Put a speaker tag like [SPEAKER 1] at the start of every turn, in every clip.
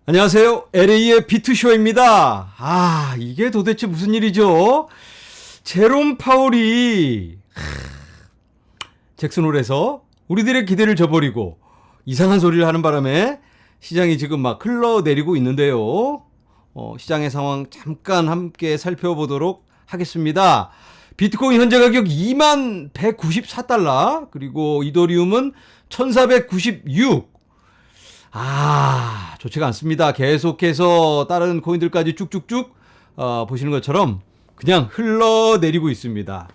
[SPEAKER 1] 안녕하세요. LA의 비트쇼입니다. 이게 도대체 무슨 일이죠? 제롬 파월이 잭슨홀에서 우리들의 기대를 저버리고 이상한 소리를 하는 바람에 시장이 지금 막 흘러내리고 있는데요. 시장의 상황 잠깐 함께 살펴보도록 하겠습니다. 비트코인 현재 가격 2194달러, 그리고 이더리움은 1496. 좋지가 않습니다. 계속해서 다른 코인들까지 쭉쭉쭉 보시는 것처럼 그냥 흘러내리고 있습니다.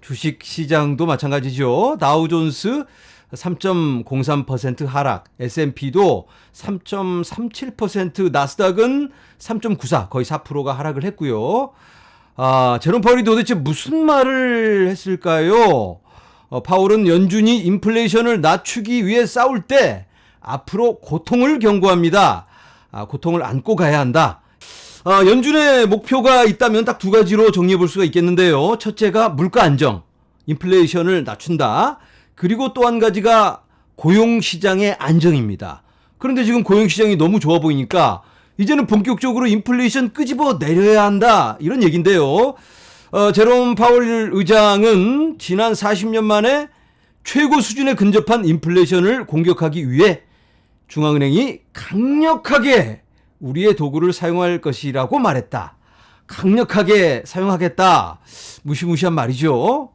[SPEAKER 1] 주식 시장도 마찬가지죠. 다우존스 3.03% 하락, S&P도 3.37%, 나스닥은 3.94, 거의 4%가 하락을 했고요. 제롬 파월이 도대체 무슨 말을 했을까요? 파월은 연준이 인플레이션을 낮추기 위해 싸울 때 앞으로 고통을 경고합니다. 고통을 안고 가야 한다. 연준의 목표가 있다면 딱 두 가지로 정리해 볼 수가 있겠는데요. 첫째가 물가 안정, 인플레이션을 낮춘다. 그리고 또 한 가지가 고용시장의 안정입니다. 그런데 지금 고용시장이 너무 좋아 보이니까 이제는 본격적으로 인플레이션 끄집어 내려야 한다, 이런 얘기인데요. 제롬 파월 의장은 지난 40년 만에 최고 수준에 근접한 인플레이션을 공격하기 위해 중앙은행이 강력하게 우리의 도구를 사용할 것이라고 말했다. 강력하게 사용하겠다. 무시무시한 말이죠.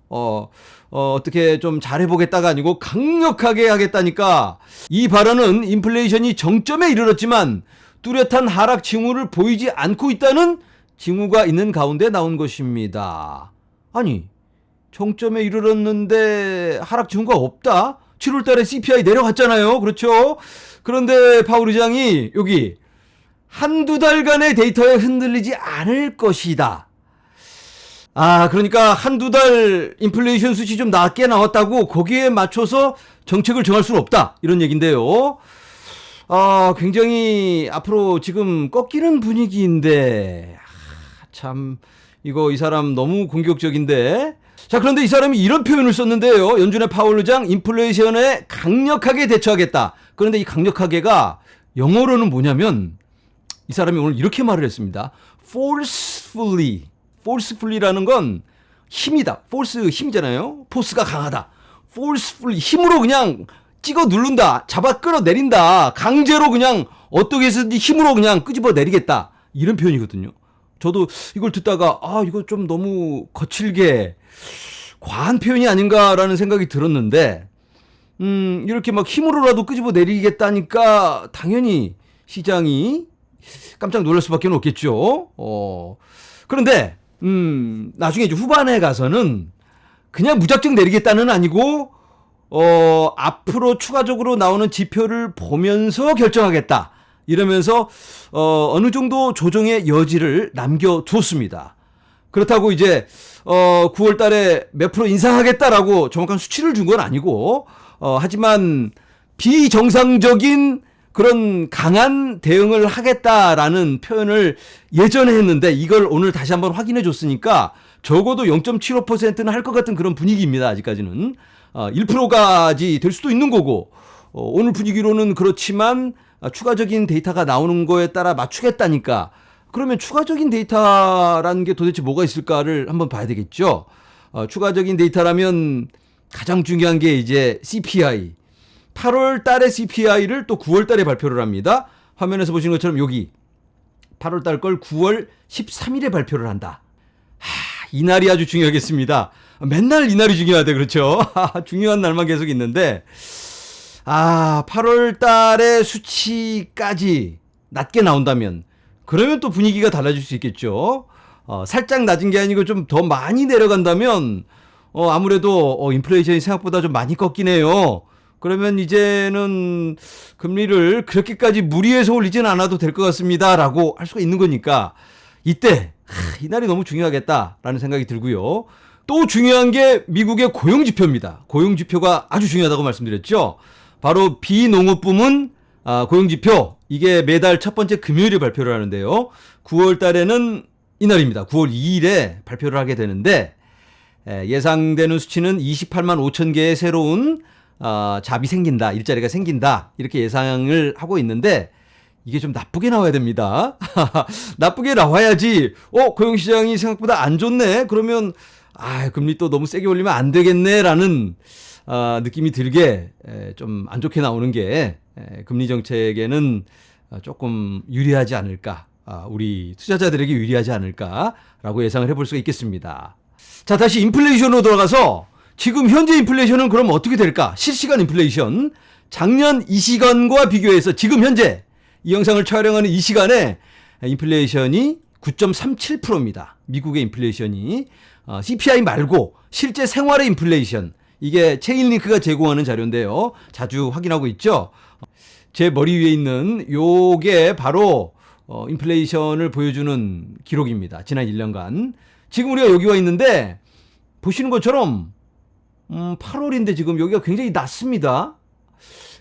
[SPEAKER 1] 어떻게 좀 잘해보겠다가 아니고 강력하게 하겠다니까, 이 발언은 인플레이션이 정점에 이르렀지만 뚜렷한 하락 징후를 보이지 않고 있다는 징후가 있는 가운데 나온 것입니다. 아니, 정점에 이르렀는데 하락 징후가 없다? 7월 달에 CPI 내려갔잖아요. 그렇죠? 그런데 파월 의장이 여기 한두 달간의 데이터에 흔들리지 않을 것이다. 그러니까 한두 달 인플레이션 수치 좀 낮게 나왔다고 거기에 맞춰서 정책을 정할 수는 없다, 이런 얘기인데요. 굉장히 앞으로 지금 꺾이는 분위기인데, 참 이거 이 사람 너무 공격적인데. 자, 그런데 이 사람이 이런 표현을 썼는데요. 연준의 파월 의장, 인플레이션에 강력하게 대처하겠다. 그런데 이 강력하게가 영어로는 뭐냐면, 이 사람이 오늘 이렇게 말을 했습니다. forcefully. forcefully라는 건 힘이다. force 힘이잖아요. 포스가 강하다. forcefully 힘으로 그냥 찍어 누른다. 잡아 끌어내린다. 강제로 그냥 어떻게 해서든지 힘으로 그냥 끄집어 내리겠다. 이런 표현이거든요. 저도 이걸 듣다가 이거 좀 너무 거칠게 과한 표현이 아닌가라는 생각이 들었는데, 이렇게 막 힘으로라도 끄집어 내리겠다니까 당연히 시장이 깜짝 놀랄 수밖에 없겠죠. 그런데 나중에 이제 후반에 가서는 그냥 무작정 내리겠다는 아니고 앞으로 추가적으로 나오는 지표를 보면서 결정하겠다, 이러면서 어느 정도 조정의 여지를 남겨두었습니다. 그렇다고 이제 9월 달에 몇 프로 인상하겠다라고 정확한 수치를 준 건 아니고, 하지만 비정상적인 그런 강한 대응을 하겠다라는 표현을 예전에 했는데 이걸 오늘 다시 한번 확인해 줬으니까 적어도 0.75%는 할 것 같은 그런 분위기입니다. 아직까지는 1%까지 될 수도 있는 거고, 오늘 분위기로는 그렇지만 추가적인 데이터가 나오는 거에 따라 맞추겠다니까, 그러면 추가적인 데이터라는 게 도대체 뭐가 있을까를 한번 봐야 되겠죠. 추가적인 데이터라면 가장 중요한 게 이제 CPI, 8월 달에 CPI를 또 9월 달에 발표를 합니다. 화면에서 보시는 것처럼 여기 8월 달 걸 9월 13일에 발표를 한다. 이날이 아주 중요하겠습니다. 맨날 이날이 중요하대, 그렇죠? 중요한 날만 계속 있는데, 8월 달에 수치까지 낮게 나온다면 그러면 또 분위기가 달라질 수 있겠죠. 살짝 낮은 게 아니고 좀 더 많이 내려간다면 아무래도 인플레이션이 생각보다 좀 많이 꺾이네요. 그러면 이제는 금리를 그렇게까지 무리해서 올리진 않아도 될 것 같습니다 라고 할 수가 있는 거니까, 이때 이날이 너무 중요하겠다라는 생각이 들고요. 또 중요한 게 미국의 고용지표입니다. 고용지표가 아주 중요하다고 말씀드렸죠. 바로 비농업 부문 고용지표, 이게 매달 첫 번째 금요일에 발표를 하는데요. 9월 달에는 이날입니다. 9월 2일에 발표를 하게 되는데, 예상되는 수치는 28만 5천 개의 새로운 잡이 생긴다, 일자리가 생긴다, 이렇게 예상을 하고 있는데, 이게 좀 나쁘게 나와야 됩니다. 나쁘게 나와야지 고용시장이 생각보다 안 좋네. 그러면 금리 또 너무 세게 올리면 안 되겠네라는 느낌이 들게 좀 안 좋게 나오는 게 금리 정책에는 조금 유리하지 않을까, 우리 투자자들에게 유리하지 않을까라고 예상을 해볼 수가 있겠습니다. 자, 다시 인플레이션으로 돌아가서 지금 현재 인플레이션은 그럼 어떻게 될까? 실시간 인플레이션, 작년 이 시간과 비교해서 지금 현재 이 영상을 촬영하는 이 시간에 인플레이션이 9.37%입니다. 미국의 인플레이션이 CPI 말고 실제 생활의 인플레이션, 이게 체인링크가 제공하는 자료인데요. 자주 확인하고 있죠. 제 머리 위에 있는 요게 바로 인플레이션을 보여주는 기록입니다. 지난 1년간. 지금 우리가 여기 와 있는데 보시는 것처럼 8월인데 지금 여기가 굉장히 낮습니다.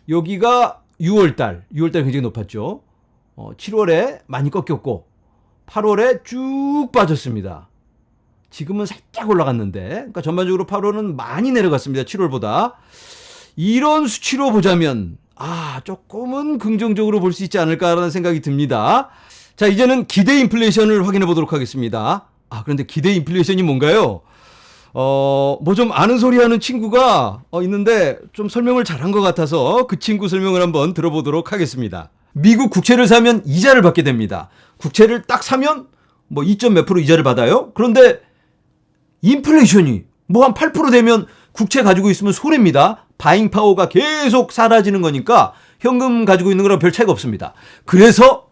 [SPEAKER 1] 여기가 6월달 굉장히 높았죠. 7월에 많이 꺾였고 8월에 쭉 빠졌습니다. 지금은 살짝 올라갔는데, 그러니까 전반적으로 8월은 많이 내려갔습니다. 7월보다. 이런 수치로 보자면 조금은 긍정적으로 볼 수 있지 않을까라는 생각이 듭니다. 자, 이제는 기대 인플레이션을 확인해 보도록 하겠습니다. 그런데 기대 인플레이션이 뭔가요? 뭐 좀 아는 소리 하는 친구가 있는데 좀 설명을 잘한 것 같아서 그 친구 설명을 한번 들어보도록 하겠습니다. 미국 국채를 사면 이자를 받게 됩니다. 국채를 딱 사면 뭐 2점 몇 프로 이자를 받아요. 그런데 인플레이션이 뭐 한 8% 되면 국채 가지고 있으면 손해입니다. 바잉 파워가 계속 사라지는 거니까 현금 가지고 있는 거랑 별 차이가 없습니다. 그래서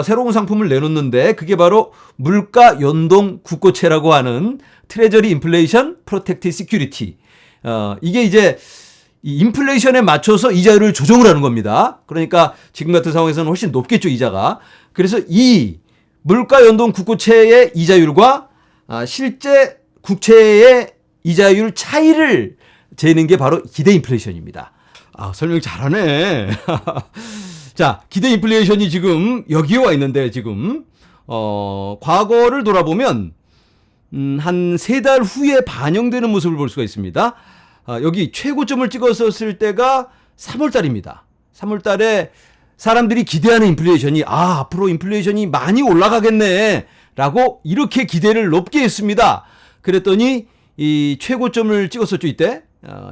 [SPEAKER 1] 새로운 상품을 내놓는데 그게 바로 물가 연동 국고채라고 하는 트레저리 인플레이션 프로텍티드 시큐리티. 이게 이제 이 인플레이션에 맞춰서 이자율을 조정을 하는 겁니다. 그러니까 지금 같은 상황에서는 훨씬 높겠죠, 이자가. 그래서 이 물가 연동 국고채의 이자율과 실제 국채의 이자율 차이를 재는 게 바로 기대 인플레이션입니다. 설명 잘하네. 자, 기대 인플레이션이 지금 여기에 와 있는데 지금 과거를 돌아보면 한 3달 후에 반영되는 모습을 볼 수가 있습니다. 여기 최고점을 찍었었을 때가 3월 달입니다. 3월 달에 사람들이 기대하는 인플레이션이 앞으로 인플레이션이 많이 올라가겠네 라고 이렇게 기대를 높게 했습니다. 그랬더니 이 최고점을 찍었었죠, 이때.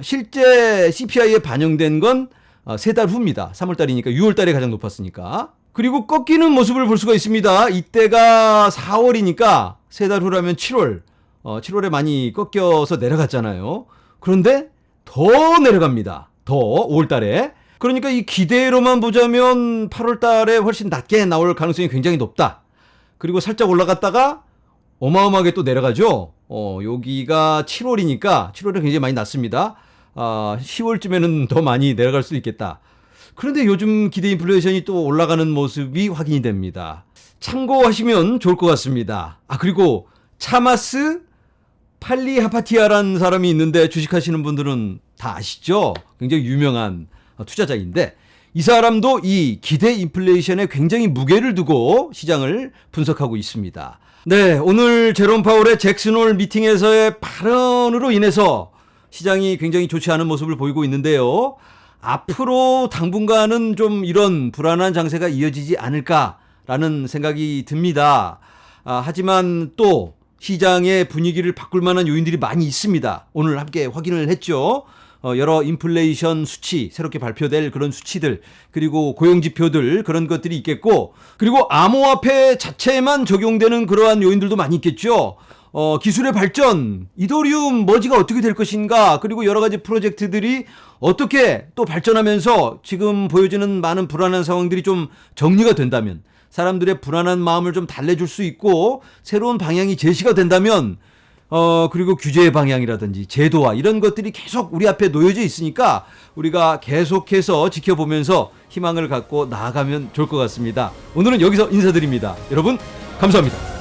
[SPEAKER 1] 실제 CPI에 반영된 건 3달 후입니다. 3월 달이니까 6월 달에 가장 높았으니까. 그리고 꺾이는 모습을 볼 수가 있습니다. 이때가 4월이니까 3달 후라면 7월. 7월에 많이 꺾여서 내려갔잖아요. 그런데 더 내려갑니다. 더 5월 달에. 그러니까 이 기대로만 보자면 8월 달에 훨씬 낮게 나올 가능성이 굉장히 높다. 그리고 살짝 올라갔다가 어마어마하게 또 내려가죠. 여기가 7월이니까 7월에 굉장히 많이 낮습니다. 10월쯤에는 더 많이 내려갈 수도 있겠다. 그런데 요즘 기대 인플레이션이 또 올라가는 모습이 확인이 됩니다. 참고하시면 좋을 것 같습니다. 그리고 차마스 팔리하파티아라는 사람이 있는데 주식하시는 분들은 다 아시죠? 굉장히 유명한 투자자인데 이 사람도 이 기대 인플레이션에 굉장히 무게를 두고 시장을 분석하고 있습니다. 네, 오늘 제롬 파월의 잭슨 홀 미팅에서의 발언으로 인해서 시장이 굉장히 좋지 않은 모습을 보이고 있는데요. 앞으로 당분간은 좀 이런 불안한 장세가 이어지지 않을까라는 생각이 듭니다. 하지만 또 시장의 분위기를 바꿀 만한 요인들이 많이 있습니다. 오늘 함께 확인을 했죠. 여러 인플레이션 수치, 새롭게 발표될 그런 수치들, 그리고 고용지표들, 그런 것들이 있겠고, 그리고 암호화폐 자체에만 적용되는 그러한 요인들도 많이 있겠죠. 기술의 발전, 이더리움 머지가 어떻게 될 것인가, 그리고 여러 가지 프로젝트들이 어떻게 또 발전하면서 지금 보여지는 많은 불안한 상황들이 좀 정리가 된다면, 사람들의 불안한 마음을 좀 달래줄 수 있고 새로운 방향이 제시가 된다면 그리고 규제의 방향이라든지 제도화 이런 것들이 계속 우리 앞에 놓여져 있으니까 우리가 계속해서 지켜보면서 희망을 갖고 나아가면 좋을 것 같습니다. 오늘은 여기서 인사드립니다. 여러분 감사합니다.